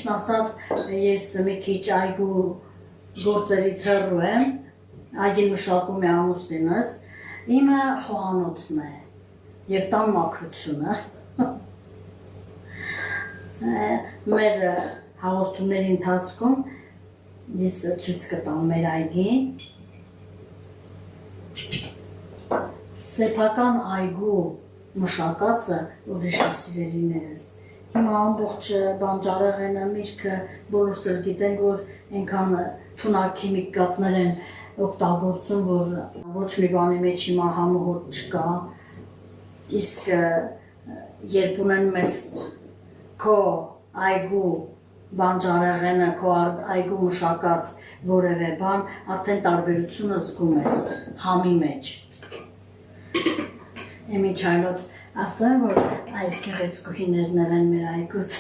ճիշտ ասած, ես մի քիչ այգու գործերից հեռու եմ, այգին մշակում է ամուսինս, իմը խոհանոցն է և տան մաքրությունը։ Մեր հաղորդումների ընթացքում ես ցույց կտամ մեր այգին, սեփական այգու մշակածը ուրիշ է սիրելիներս։ Հիմա ամբողջ բանջարեղենը, միրգը բոլորս էլ գիտենք, որ այնքան թունակ քիմիկատներ են օգտագործում, որ ոչ մի բանի մեջ հիմա համոհոտ չկա, իսկ երբ ունեն մեզ քո այգու բանջարեղենը, քո այգու մշակած որևէ բան, արդեն տարբերությունը զգում ես համի մեջ։ Եմի չայլոց ասեմ, որ այս գեղեցկուհիներն են մեր այգուց։